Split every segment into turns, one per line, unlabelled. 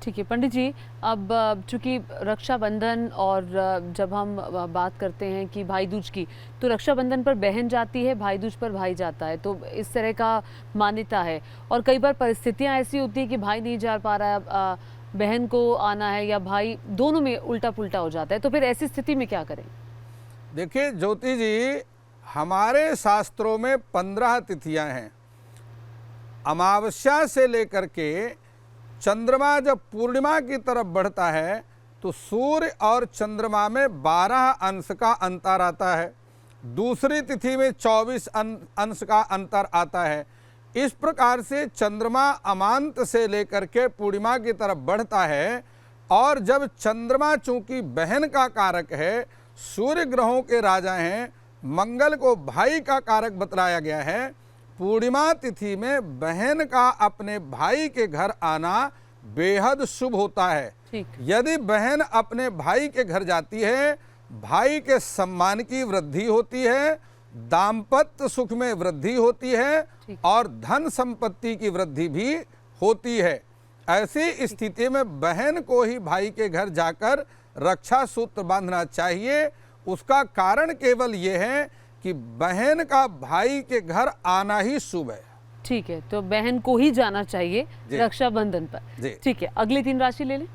ठीक है पंडित जी। अब चूंकि रक्षाबंधन और जब हम बात करते हैं कि भाई दूज की, तो रक्षाबंधन पर बहन जाती है, भाई दूज पर भाई जाता है, तो इस तरह का मान्यता है। और कई बार परिस्थितियां ऐसी होती है कि भाई नहीं जा पा रहा है, बहन को आना है, या भाई दोनों में उल्टा पुल्टा हो जाता है, तो फिर ऐसी स्थिति में क्या करें?
देखिए ज्योति जी, हमारे शास्त्रों में 15 तिथियां हैं। अमावस्या से लेकर के चंद्रमा जब पूर्णिमा की तरफ बढ़ता है तो सूर्य और चंद्रमा में 12 अंश का अंतर आता है। दूसरी तिथि में 24 अंश का अंतर आता है। इस प्रकार से चंद्रमा अमांत से लेकर के पूर्णिमा की तरफ बढ़ता है। और जब चंद्रमा चूंकि बहन का कारक है, सूर्य ग्रहों के राजा हैं, मंगल को भाई का कारक बतलाया गया है, पूर्णिमा तिथि में बहन का अपने भाई के घर आना बेहद शुभ होता है। यदि बहन अपने भाई के घर जाती है, भाई के सम्मान की वृद्धि होती है, दाम्पत्य सुख में वृद्धि होती है और धन संपत्ति की वृद्धि भी होती है। ऐसी स्थिति में बहन को ही भाई के घर जाकर रक्षा सूत्र बांधना चाहिए। उसका कारण केवल ये है कि बहन का भाई के घर आना ही शुभ है।
ठीक है, तो बहन को ही जाना चाहिए रक्षाबंधन पर। ठीक है, अगली 3 राशि ले लें।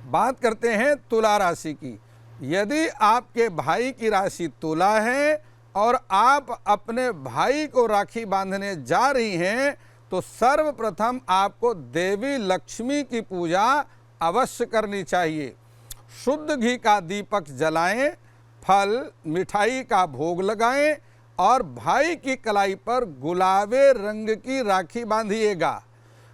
बात करते हैं तुला राशि की। यदि आपके भाई की राशि तुला है और आप अपने भाई को राखी बांधने जा रही हैं, तो सर्वप्रथम आपको देवी लक्ष्मी की पूजा अवश्य करनी चाहिए। शुद्ध घी का दीपक जलाएं, फल मिठाई का भोग लगाएं और भाई की कलाई पर गुलाबे रंग की राखी बांधिएगा।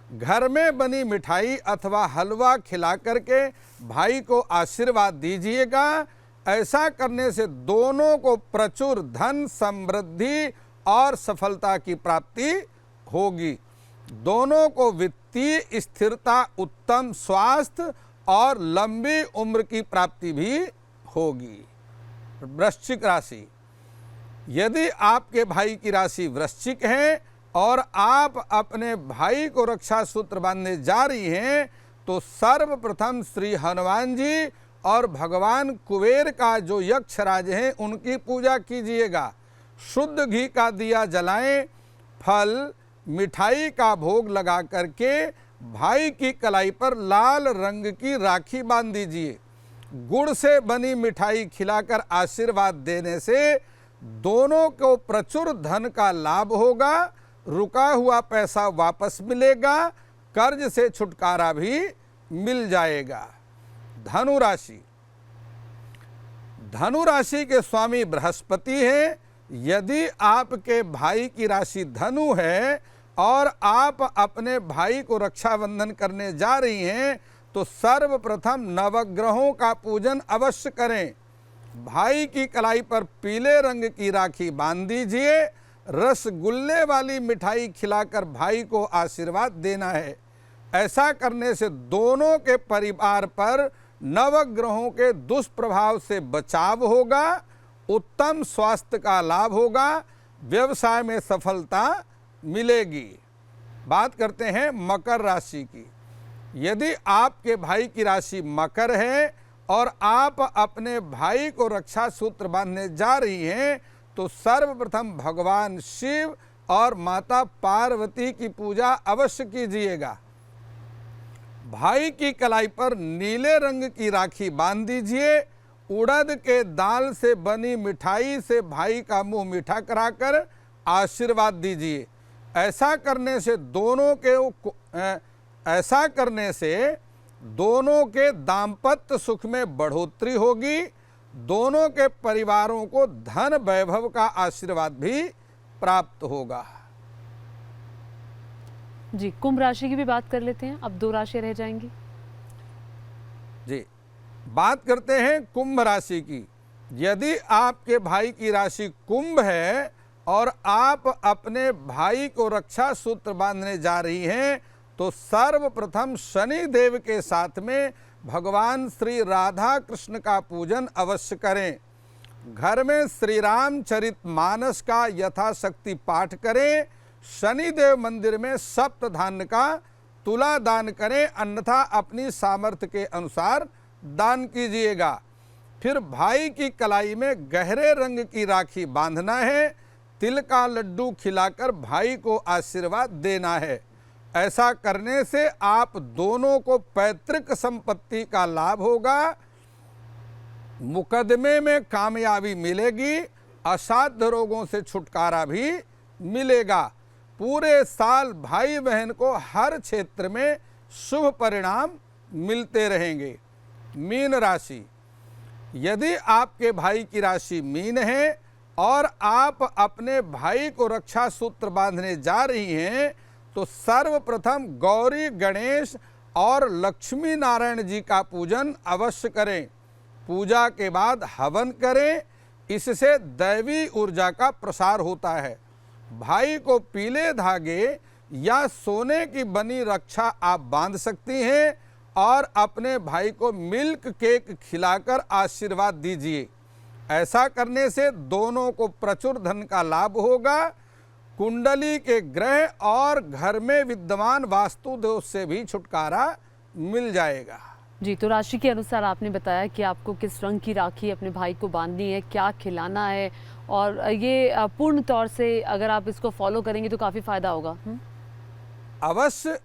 घर में बनी मिठाई अथवा हलवा खिला करके भाई को आशीर्वाद दीजिएगा। ऐसा करने से दोनों को प्रचुर धन समृद्धि और सफलता की प्राप्ति होगी। दोनों को वित्तीय स्थिरता, उत्तम स्वास्थ्य और लंबी उम्र की प्राप्ति भी होगी। वृश्चिक राशि। यदि आपके भाई की राशि वृश्चिक है और आप अपने भाई को रक्षा सूत्र बांधने जा रही हैं, तो सर्वप्रथम श्री हनुमान जी और भगवान कुबेर का जो यक्षराज हैं उनकी पूजा कीजिएगा। शुद्ध घी का दिया जलाएं, फल मिठाई का भोग लगा करके भाई की कलाई पर लाल रंग की राखी बांध दीजिए। गुड़ से बनी मिठाई खिलाकर आशीर्वाद देने से दोनों को प्रचुर धन का लाभ होगा, रुका हुआ पैसा वापस मिलेगा, कर्ज से छुटकारा भी मिल जाएगा। धनु राशि। धनु राशि के स्वामी बृहस्पति हैं। यदि आपके भाई की राशि धनु है और आप अपने भाई को रक्षाबंधन करने जा रही हैं, तो सर्वप्रथम नवग्रहों का पूजन अवश्य करें। भाई की कलाई पर पीले रंग की राखी बांध दीजिए। रसगुल्ले वाली मिठाई खिलाकर भाई को आशीर्वाद देना है। ऐसा करने से दोनों के परिवार पर नवग्रहों के दुष्प्रभाव से बचाव होगा, उत्तम स्वास्थ्य का लाभ होगा, व्यवसाय में सफलता मिलेगी। बात करते हैं मकर राशि की। यदि आपके भाई की राशि मकर है और आप अपने भाई को रक्षा सूत्र बांधने जा रही हैं, तो सर्वप्रथम भगवान शिव और माता पार्वती की पूजा अवश्य कीजिएगा। भाई की कलाई पर नीले रंग की राखी बांध दीजिए। उड़द के दाल से बनी मिठाई से भाई का मुंह मीठा कराकर आशीर्वाद दीजिए। ऐसा करने से दोनों के दाम्पत्य सुख में बढ़ोतरी होगी। दोनों के परिवारों को धन वैभव का आशीर्वाद भी प्राप्त होगा।
जी, कुंभ राशि की भी बात कर लेते हैं। अब 2 राशि रह जाएंगी।
जी, बात करते हैं कुंभ राशि की। यदि आपके भाई की राशि कुंभ है और आप अपने भाई को रक्षा सूत्र बांधने जा रही हैं, तो सर्वप्रथम शनि देव के साथ में भगवान श्री राधा कृष्ण का पूजन अवश्य करें। घर में श्री रामचरितमानस का यथाशक्ति पाठ करें। शनिदेव मंदिर में सप्त धान्य का तुला दान करें, अन्यथा अपनी सामर्थ्य के अनुसार दान कीजिएगा। फिर भाई की कलाई में गहरे रंग की राखी बांधना है, तिल का लड्डू खिलाकर भाई को आशीर्वाद देना है। ऐसा करने से आप दोनों को पैतृक संपत्ति का लाभ होगा, मुकदमे में कामयाबी मिलेगी, असाध्य रोगों से छुटकारा भी मिलेगा। पूरे साल भाई बहन को हर क्षेत्र में शुभ परिणाम मिलते रहेंगे। मीन राशि, यदि आपके भाई की राशि मीन है और आप अपने भाई को रक्षा सूत्र बांधने जा रही हैं, तो सर्वप्रथम गौरी, गणेश और लक्ष्मी नारायण जी का पूजन अवश्य करें। पूजा के बाद हवन करें, इससे दैवी ऊर्जा का प्रसार होता है। भाई को पीले धागे या सोने की बनी रक्षा आप बांध सकती हैं और अपने भाई को मिल्क केक खिलाकर आशीर्वाद दीजिए। ऐसा करने से दोनों को प्रचुर धन का लाभ होगा। कुंडली के ग्रह और घर में विद्यमान वास्तु दोष से भी छुटकारा मिल जाएगा।
जी, तो राशि के अनुसार आपने बताया कि आपको किस रंग की राखी अपने भाई को बांधनी है, क्या खिलाना है, और ये पूर्ण तौर से अगर आप इसको फॉलो करेंगे तो काफ़ी फ़ायदा होगा।
अवश्य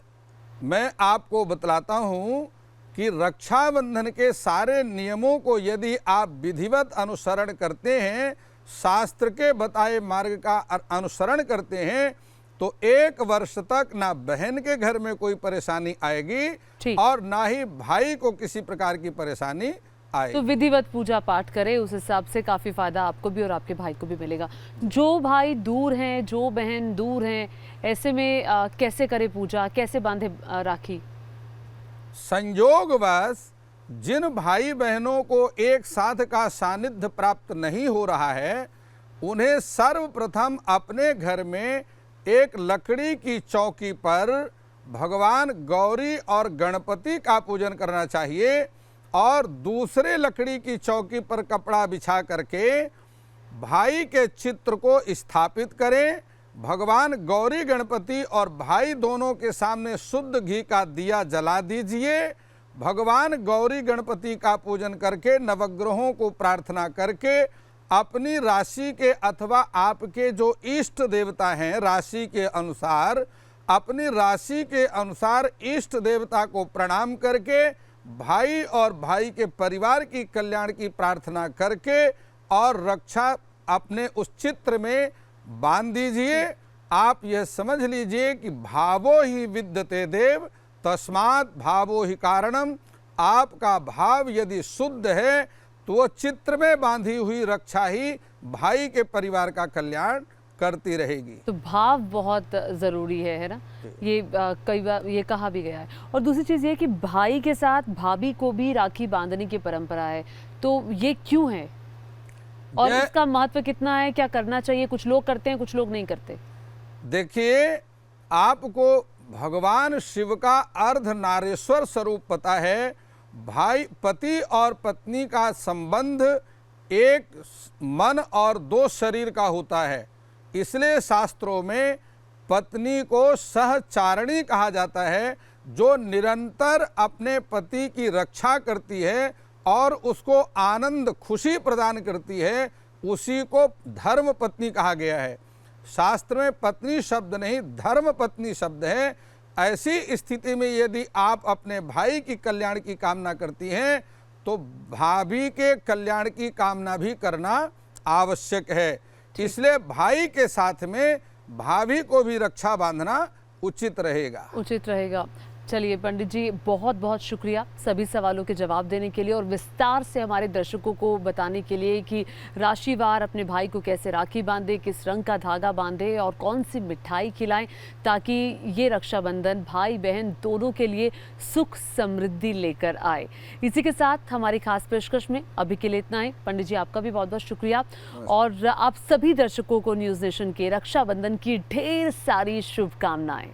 मैं आपको बतलाता हूँ कि रक्षाबंधन के सारे नियमों को यदि आप विधिवत अनुसरण करते हैं, शास्त्र के बताए मार्ग का अनुसरण करते हैं, तो 1 वर्ष तक ना बहन के घर में कोई परेशानी आएगी और ना ही भाई को किसी प्रकार की परेशानी आएगी।
तो विधिवत पूजा पाठ करें, उस हिसाब से काफ़ी फायदा आपको भी और आपके भाई को भी मिलेगा। जो भाई दूर हैं, जो बहन दूर हैं, ऐसे में कैसे करें पूजा, कैसे बांधे राखी?
संयोगवश जिन भाई बहनों को एक साथ का सानिध्य प्राप्त नहीं हो रहा है, उन्हें सर्वप्रथम अपने घर में एक लकड़ी की चौकी पर भगवान गौरी और गणपति का पूजन करना चाहिए और दूसरे लकड़ी की चौकी पर कपड़ा बिछा करके भाई के चित्र को स्थापित करें। भगवान गौरी, गणपति और भाई दोनों के सामने शुद्ध घी का दिया जला दीजिए। भगवान गौरी गणपति का पूजन करके नवग्रहों को प्रार्थना करके अपनी राशि के अथवा आपके जो इष्ट देवता हैं, राशि के अनुसार अपनी राशि के अनुसार इष्ट देवता को प्रणाम करके भाई और भाई के परिवार की कल्याण की प्रार्थना करके और रक्षा अपने उस चित्र में बांध दीजिए। आप यह समझ लीजिए कि भावो ही विद्यते देव, तस्मात् भावो ही कारणम। आपका भाव यदि शुद्ध है तो वो चित्र में बांधी हुई रक्षा ही भाई के परिवार का कल्याण करती रहेगी।
तो भाव बहुत ज़रूरी है ना? ये कई बार ये कहा भी गया है। और दूसरी चीज़ ये कि भाई के साथ भाभी को भी राखी बांधने की परंपरा है, तो ये क्यों है और इसका महत्व कितना है? क्या करना चाहिए? कुछ लोग करते हैं, कुछ लोग नहीं करते।
देखिए, आपको भगवान शिव का अर्धनारीश्वर स्वरूप पता है। भाई, पति और पत्नी का संबंध एक मन और 2 शरीर का होता है। इसलिए शास्त्रों में पत्नी को सहचारिणी कहा जाता है, जो निरंतर अपने पति की रक्षा करती है और उसको आनंद खुशी प्रदान करती है, उसी को धर्म पत्नी कहा गया है। शास्त्र में पत्नी शब्द नहीं, धर्म पत्नी शब्द है। ऐसी स्थिति में यदि आप अपने भाई की कल्याण की कामना करती हैं, तो भाभी के कल्याण की कामना भी करना आवश्यक है। इसलिए भाई के साथ में भाभी को भी रक्षा बांधना उचित रहेगा। चलिए पंडित जी, बहुत बहुत शुक्रिया सभी सवालों के जवाब देने के लिए और विस्तार से हमारे दर्शकों को बताने के लिए कि राशिवार अपने भाई को कैसे राखी बांधे, किस रंग का धागा बांधे और कौन सी मिठाई खिलाएं, ताकि ये रक्षाबंधन भाई बहन दोनों के लिए सुख समृद्धि लेकर आए। इसी के साथ हमारी खास पेशकश में अभी के लिए इतना ही। पंडित जी, आपका भी बहुत बहुत शुक्रिया और आप सभी दर्शकों को न्यूज़ नेशन के रक्षाबंधन की ढेर सारी शुभकामनाएं।